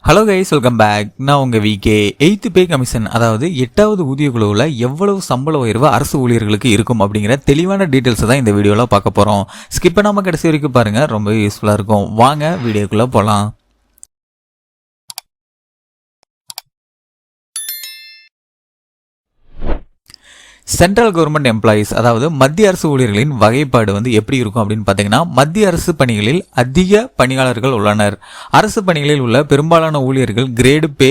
Hello guys, welcome back. நான் உங்கள் VK. 8th pay commission, அதாவது 8வது ஊதிய குழுவில் எவ்வளவு சம்பள உயர்வு அரசு ஊழியர்களுக்கு இருக்கும் அப்படிங்கிற தெளிவான டீட்டெயில்ஸை தான் இந்த வீடியோவில் பார்க்க போகிறோம். ஸ்கிப் பண்ணாமல் கடைசி வரைக்கும் பாருங்கள், ரொம்ப யூஸ்ஃபுல்லாக இருக்கும். வாங்க வீடியோக்குள்ளே போகலாம். சென்ட்ரல் கவர்மெண்ட் எம்ப்ளாயீஸ், அதாவது மத்திய அரசு ஊழியர்களின் வகைப்பாடு எப்படி இருக்கும் அப்படின்னு பார்த்தீங்கன்னா, மத்திய அரசு பணிகளில் அதிக பணியாளர்கள் உள்ளனர். அரசு பணிகளில் உள்ள பெரும்பாலான ஊழியர்கள் கிரேடு பே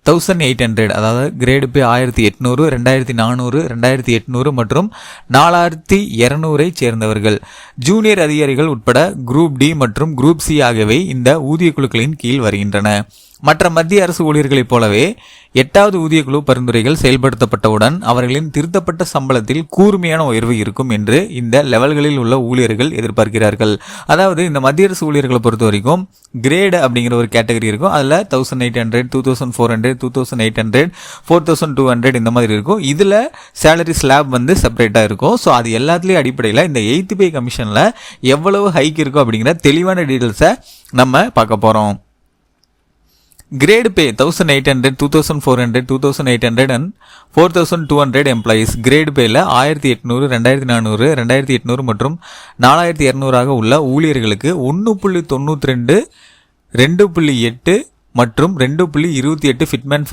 1800, அதாவது கிரேடு பே 1800, 2400, 2800 மற்றும் 4200 சேர்ந்தவர்கள். ஜூனியர் அதிகாரிகள் உட்பட குரூப் டி மற்றும் குரூப் சி ஆகியவை இந்த ஊதிய குழுக்களின் கீழ் வருகின்றன. மற்ற மத்திய அரசு ஊழியர்களைப் போலவே 8வது ஊதிய குழு பரிந்துரைகள் செயல்படுத்தப்பட்டவுடன் அவர்களின் திருத்தப்பட்ட சம்பளத்தில் கூர்மையான உயர்வு இருக்கும் என்று இந்த லெவல்களில் உள்ள ஊழியர்கள் எதிர்பார்க்கிறார்கள். அதாவது இந்த மத்திய அரசு ஊழியர்களை பொறுத்த வரைக்கும் கிரேடு அப்படிங்கிற ஒரு கேட்டகரி இருக்கும். அதில் 1800, 2400, 2800, 4200 இந்த மாதிரி இருக்கும். இதில் சேலரி ஸ்லாப் செப்பரேட்டாக இருக்கும். ஸோ அது எல்லாத்துலேயும் அடிப்படையில் இந்த 8th பே கமிஷனில் எவ்வளவு ஹைக் இருக்கும் அப்படிங்கிற தெளிவான டீட்டெயில்ஸை நம்ம பார்க்க போகிறோம். Grade pay 1800, 2400, 2800 and 4200 employees. Grade பேல 1800, 2400, 2800 மற்றும் 4200 உள்ள ஊழியர்களுக்கு 1.92, 2.8 மற்றும் 2.28 ஃபிட்மேன்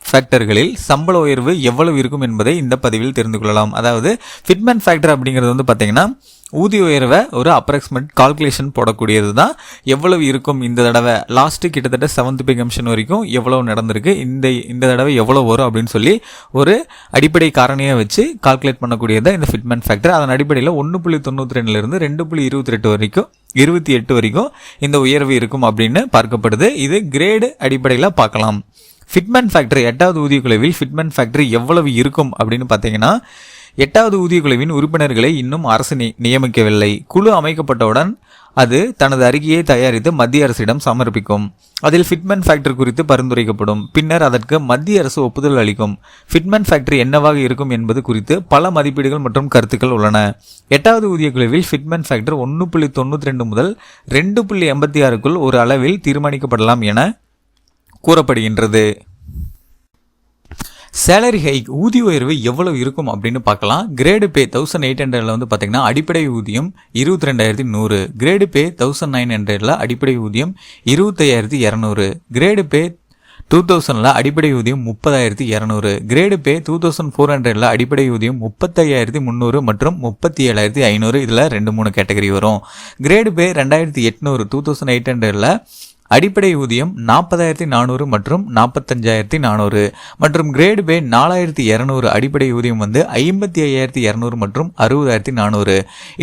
ஃபேக்டர்களில் சம்பள உயர்வு எவ்வளவு இருக்கும் என்பதை இந்த பதிவில் தெரிந்து கொள்ளலாம். அதாவது ஃபிட்மேன் ஃபேக்டர் அப்படிங்கிறது பார்த்தீங்கன்னா ஊதிய உயர்வை ஒரு அப்ராக்சிமேட் கால்குலேஷன் போடக்கூடியது தான். எவ்வளவு இருக்கும் இந்த தடவை, லாஸ்ட்டு கிட்டத்தட்ட 7th பே கமிஷன் வரைக்கும் எவ்வளவு நடந்திருக்கு, இந்த தடவை எவ்வளோ வரும் அப்படின்னு சொல்லி ஒரு அடிப்படை காரணியாக வச்சு கால்குலேட் பண்ணக்கூடியது இந்த ஃபிட்மேன் ஃபேக்டர். அதன் அடிப்படையில் 1.92 2.28 வரைக்கும் இந்த உயர்வு இருக்கும் அப்படின்னு பார்க்கப்படுது. இது கிரேடு அடிப்படையில் பார்க்கலாம். ஃபிட்மேன் ஃபேக்டர் 8வது ஊதிய குழுவில் ஃபிட்மேன் ஃபேக்டர் எவ்வளவு இருக்கும் அப்படின்னு பார்த்தீங்கன்னா, 8வது ஊதிய குழுவின் உறுப்பினர்களை இன்னும் அரசு நியமிக்கவில்லை. குழு அமைக்கப்பட்டவுடன் அது தனது அறிக்கையை தயாரித்து மத்திய அரசிடம் சமர்ப்பிக்கும். அதில் ஃபிட்மேன் ஃபேக்டர் குறித்து பரிந்துரைக்கப்படும். பின்னர் அதற்கு மத்திய அரசு ஒப்புதல் அளிக்கும். ஃபிட்மேன் ஃபேக்டர் என்னவாக இருக்கும் என்பது குறித்து பல மதிப்பீடுகள் மற்றும் கருத்துக்கள் உள்ளன. 8வது ஊதிய குழுவில் ஃபிட்மேன் ஃபேக்டர் 1.92 முதல் 2.86க்குள் ஒரு அளவில் தீர்மானிக்கப்படலாம் என கூறப்படுகின்றது. சேலரி ஹைக், ஊதிய உயர்வு எவ்வளவு இருக்கும் அப்படின்னு பார்க்கலாம். கிரேடு பே 1800 பார்த்தீங்கன்னா அடிப்படை ஊதியம் 22,100. கிரேடு பே 1900 அடிப்படை ஊதியம் 25,200. கிரேடு பே 2000 அடிப்படை ஊதியம் 30,200. கிரேடு பே 2400 அடிப்படை ஊதியம் 35,300 மற்றும் 37,500. இதில் 2-3 கேட்டகரி வரும். கிரேடு பே 2800 2800 அடிப்படை ஊதியம் 40,400 மற்றும் 45,400 மற்றும் கிரேடு பே 4,200 அடிப்படை ஊதியம் 55,200 மற்றும் 60,400.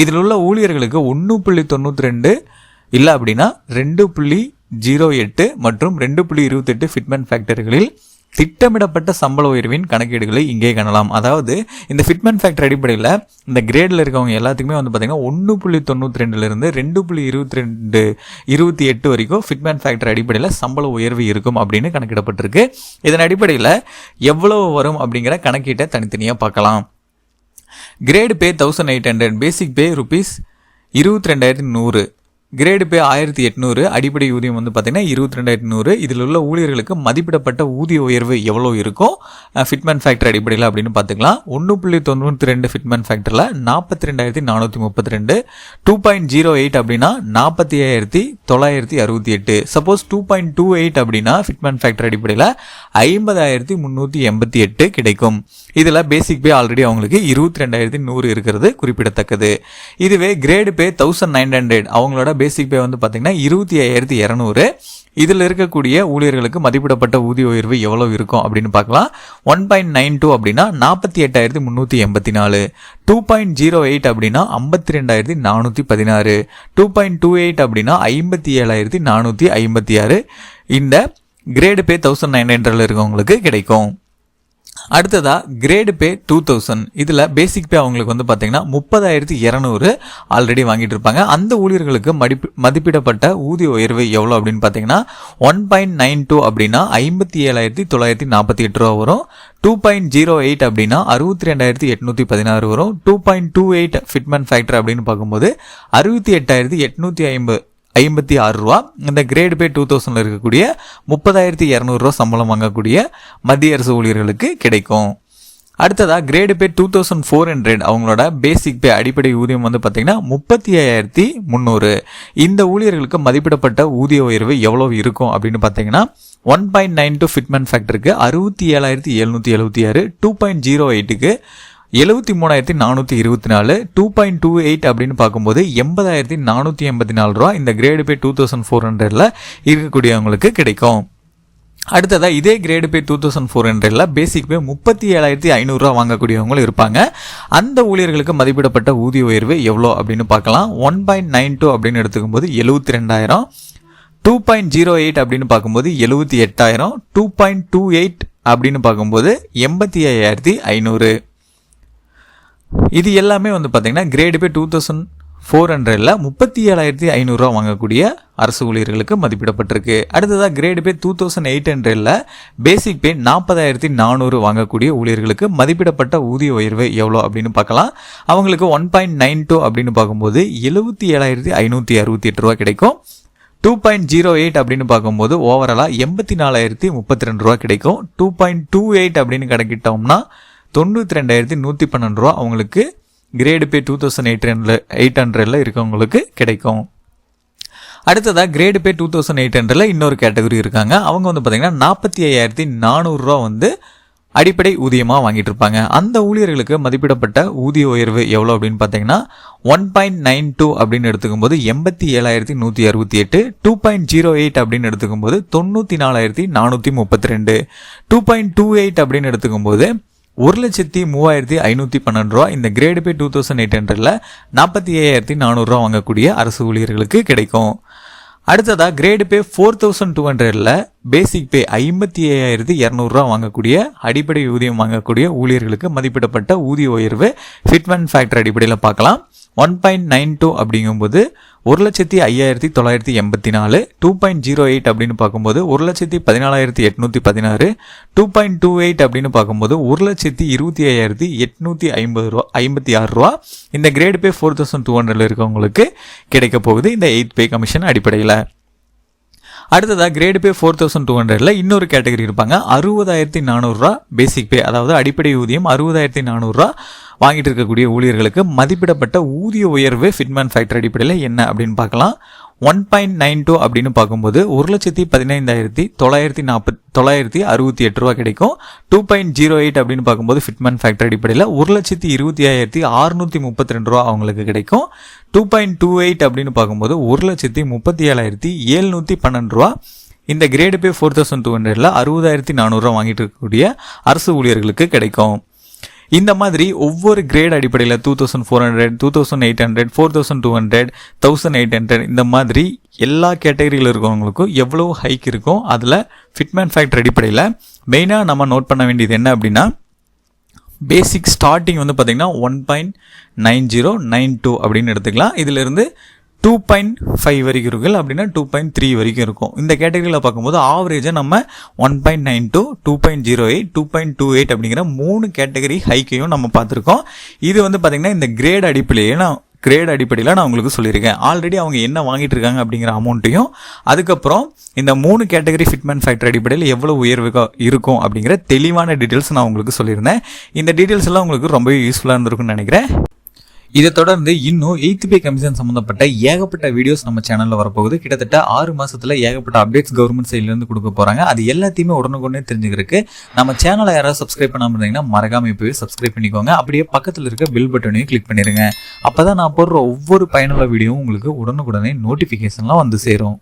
இதில் உள்ள ஊழியர்களுக்கு 1.92 இல்லை அப்படின்னா 2.08 மற்றும் 2.28 ஃபிட்மேன் ஃபேக்டர்களில் திட்டமிடப்பட்ட சம்பள உயர்வின் கணக்கீடுகளை இங்கே காணலாம். அதாவது இந்த ஃபிட்மேன் ஃபேக்டர் அடிப்படையில் இந்த கிரேடில் இருக்கவங்க எல்லாத்துக்குமே பார்த்தீங்கன்னா 1.92 2.28 வரைக்கும் ஃபிட்மேன் ஃபேக்டர் அடிப்படையில் சம்பள உயர்வு இருக்கும் அப்படின்னு கணக்கிடப்பட்டிருக்கு. இதன் அடிப்படையில் எவ்வளவு வரும் அப்படிங்கிற கணக்கீட்டை தனித்தனியாக பார்க்கலாம். கிரேடு பே 1800, பேசிக் பே ₹22,100. கிரேடு பே 1800 அடிப்படை ஊதியம் பார்த்தீங்கன்னா 22,100. இதில் உள்ள ஊழியர்களுக்கு மதிப்பிடப்பட்ட ஊதிய உயர்வு எவ்வளோ இருக்கும் ஃபிட்மேன் ஃபேக்டர் அடிப்படையில் அப்படின்னு பார்த்துக்கலாம். 1.92 ஃபிட்மேன் ஃபேக்டரில் 42,432. 2.08 அப்படின்னா 45,968. சப்போஸ் 2.28 அப்படின்னா ஃபிட்மேன் ஃபேக்டர் அடிப்படையில் 50,388 கிடைக்கும். இதில் பேசிக் பே ஆல்ரெடி அவங்களுக்கு 22,100 இருக்கிறது குறிப்பிடத்தக்கது. இதுவே கிரேடு பே 1900 அவங்களோட பேசிக் பே பார்த்தீங்கன்னா 25,200. இதில் இருக்கக்கூடிய ஊழியர்களுக்கு மதிப்பிடப்பட்ட ஊதிய உயர்வு எவ்வளவு இருக்கும் அப்படின்னு பார்க்கலாம். 1.92 அப்படின்னா 48,384. 2.08 அப்படின்னா 52,416. 2.28 அப்படின்னா 57,456. இந்த கிரேடு பே 1900 இருக்கவங்களுக்கு கிடைக்கும். அடுத்ததா கிரேடு பே 2000. இதில் பேசிக் பே அவங்களுக்கு பார்த்தீங்கன்னா 30,200 ஆல்ரெடி வாங்கிட்டு இருப்பாங்க. அந்த ஊழியர்களுக்கு மதிப்பிடப்பட்ட ஊதிய உயர்வு எவ்வளோ அப்படின்னு பார்த்தீங்கன்னா 1.92 அப்படின்னா 57,948 ரூபா வரும். 2.08 அப்படின்னா 62,816 வரும். 2.28 ஃபிட்மேன் ஃபேக்டர் அப்படின்னு பார்க்கும்போது 68,850 56 ரூபா. இந்த கிரேடு பே 2000 இருக்கக்கூடிய 30,200 ரூபா சம்பளம் வாங்கக்கூடிய மத்திய அரசு ஊழியர்களுக்கு கிடைக்கும். அடுத்ததா கிரேடு பே 2400 அவங்களோட பேசிக் பே அடிப்படை ஊதியம் வந்து பார்த்தீங்கன்னா 35,300. இந்த ஊழியர்களுக்கு மதிப்பிடப்பட்ட ஊதிய உயர்வு எவ்வளவு இருக்கும் அப்படின்னு பார்த்தீங்கன்னா 1.92 ஃபிட்மென்ட் ஃபேக்டருக்கு 67,776, 2.08க்கு 73,424, 2.28 அப்படின்னு பார்க்கும்போது 80,484 ரூபா இந்த கிரேடு பே 2400ல இருக்கக்கூடியவங்களுக்கு கிடைக்கும். அடுத்ததா இதே கிரேடு பே 2400ல பேசிக் பே 37,500 ரூபா வாங்கக்கூடியவங்களும் இருப்பாங்க. அந்த ஊழியர்களுக்கு மதிப்பிடப்பட்ட ஊதிய உயர்வு எவ்வளோ அப்படின்னு பார்க்கலாம். 1.92 அப்படின்னு எடுத்துக்கும்போது 72,000, 2.08 அப்படின்னு பார்க்கும்போது 78,000, 2.28 அப்படின்னு பார்க்கும்போது 85,500. இது எல்லாமே வந்து பார்த்தீங்கன்னா கிரேடு பே 2400ல 37,500 ரூபா வாங்கக்கூடிய அரசு ஊழியர்களுக்கு மதிப்பிடப்பட்டிருக்கு. அடுத்ததாக கிரேடு பே 2800ல பேசிக் பே 40,400 வாங்கக்கூடிய ஊழியர்களுக்கு மதிப்பிடப்பட்ட ஊதிய உயர்வு எவ்வளோ அப்படின்னு பார்க்கலாம். அவங்களுக்கு 1.92 அப்படின்னு பார்க்கும்போது 77,568 ரூபா கிடைக்கும். 2.08 அப்படின்னு பார்க்கும்போது ஓவராலாக 84,032 ரூபா கிடைக்கும். 2.28 அப்படின்னு கணக்கிட்டோம்னா 92,112 ரூபா அவங்களுக்கு கிரேடு பே 2800ல இருக்கவங்களுக்கு கிடைக்கும். அடுத்ததாக கிரேடு பே 2800ல இன்னொரு கேட்டகரி இருக்காங்க. அவங்க வந்து பார்த்தீங்கன்னா 45,400 ரூபா வந்து அடிப்படை ஊதியமாக வாங்கிட்டு இருப்பாங்க. அந்த ஊழியர்களுக்கு மதிப்பிடப்பட்ட ஊதிய உயர்வு எவ்வளோ அப்படின்னு பார்த்தீங்கன்னா 1.92 அப்படின்னு எடுத்துக்கும்போது 87,168, 2.08 அப்படின்னு எடுத்துக்கும்போது 94,432, 2.28 அப்படின்னு எடுத்துக்கும்போது 1,03,512 ரூபா இந்த கிரேடு பே 2800ல 45,400 ரூபா வாங்கக்கூடிய அரசு ஊழியர்களுக்கு கிடைக்கும். அடுத்ததா கிரேடு பே 4200ல பேசிக் பே 55,200 ரூபா வாங்கக்கூடிய அடிப்படை ஊதியம் வாங்கக்கூடிய ஊழியர்களுக்கு மதிப்பிடப்பட்ட ஊதிய உயர்வு ஃபிட்மென்ட் ஃபேக்டர் அடிப்படையில் பார்க்கலாம். 1.92 அப்படிங்கும்போது 1,05,984, 2.08 அப்படின்னு பார்க்கும்போது 1,14,816, 2.28 அப்படின்னு பார்க்கும்போது 1,25,856 ரூபா இந்த கிரேடு பே 4200ல இருக்கவங்களுக்கு கிடைக்க போகுது இந்த 8th பே கமிஷன் அடிப்படையில். அடுத்ததாக கிரேடு பே 4200ல இன்னொரு கேட்டகரி இருப்பாங்க. 60,400 ரூபா பேசிக் பே அதாவது அடிப்படை ஊதியம் 60,400 ரூபா வாங்கிட்டு இருக்கக்கூடிய ஊழியர்களுக்கு மதிப்பிடப்பட்ட ஊதிய உயர்வு ஃபிட்மென்ட் ஃபேக்டர் அடிப்படையில் என்ன அப்படின்னு பார்க்கலாம். 1.92 அப்படின்னு பார்க்கும்போது 1,15,968 ரூபா கிடைக்கும். 2.08 அப்படின்னு பார்க்கும்போது ஃபிட்மென்ட் ஃபேக்டர் அடிப்படையில் 1,25,632 ரூபா அவங்களுக்கு கிடைக்கும். 2.28 அப்படின்னு பார்க்கும்போது 1,37,712 ரூபா இந்த கிரேடு பே 4200ல 60,400 ரூபா வாங்கிட்டு இருக்கக்கூடிய அரசு ஊழியர்களுக்கு கிடைக்கும். இந்த மாதிரி ஒவ்வொரு கிரேட் அடிப்படையில் 2,400, 2,800, 4,200, 1,800 இந்த மாதிரி எல்லா கேட்டகரியில் இருக்கவங்களுக்கும் எவ்வளோ ஹைக் இருக்கும் அதில் ஃபிட்மென்ட் ஃபேக்டர் அடிப்படையில் மெயினாக நம்ம நோட் பண்ண வேண்டியது என்ன அப்படின்னா பேசிக் ஸ்டார்டிங் வந்து பார்த்திங்கன்னா 1.9092 அப்படின்னு எடுத்துக்கலாம். இதிலிருந்து 2.5 வரைக்கும் இருக்குல்ல அப்படின்னா 2.3 வரைக்கும் இருக்கும். இந்த கேட்டகரியில் பார்க்கும்போது ஆவரேஜாக நம்ம 1.92, 2.08, 2.28 அப்படிங்கிற 3 கேட்டகரி ஹைக்கையும் நம்ம பார்த்துருக்கோம். இது வந்து பார்த்திங்கன்னா இந்த கிரேட் அடிப்படையில் நான் உங்களுக்கு சொல்லியிருக்கேன். ஆல்ரெடி அவங்க என்ன வாங்கிட்டு இருக்காங்க அப்படிங்கிற அமௌண்ட்டையும் அதுக்கப்புறம் இந்த 3 கேட்டகரி ஃபிட்மென்ட் ஃபேக்டர் அடிப்படையில் எவ்வளோ உயர்வு இருக்கும் அப்படிங்கிற தெளிவான டீட்டெயில்ஸ் நான் உங்களுக்கு சொல்லியிருந்தேன். இந்த டீட்டெயில்ஸ் எல்லாம் உங்களுக்கு ரொம்பவே யூஸ்ஃபுல்லாக இருந்திருக்குன்னு நினைக்கிறேன். இதை தொடர்ந்து இன்னும் 8th பே கமிஷன் சம்பந்தப்பட்ட ஏகப்பட்ட வீடியோஸ் நம்ம சேனலில் வரப்போகுது. கிட்டத்தட்ட 6 மாசத்துல ஏகப்பட்ட அப்டேட்ஸ் கவர்மெண்ட் சைட்லேருந்து கொடுக்க போறாங்க. அது எல்லாத்தையுமே உடனுக்குடனே தெரிஞ்சுக்கிறதுக்கு நம்ம சேனலை யாராவது சப்ஸ்கிரைப் பண்ணாமல் இருந்தீங்கன்னா மறக்காம இப்போவே சப்ஸ்கிரைப் பண்ணிக்கோங்க. அப்படியே பக்கத்தில் இருக்க பெல் பட்டனையும் கிளிக் பண்ணிடுங்க. அப்பதான் நான் போடுற ஒவ்வொரு பயனுள்ள வீடியோவும் உங்களுக்கு உடனுக்குடனே நோட்டிஃபிகேஷன்லாம் வந்து சேரும்.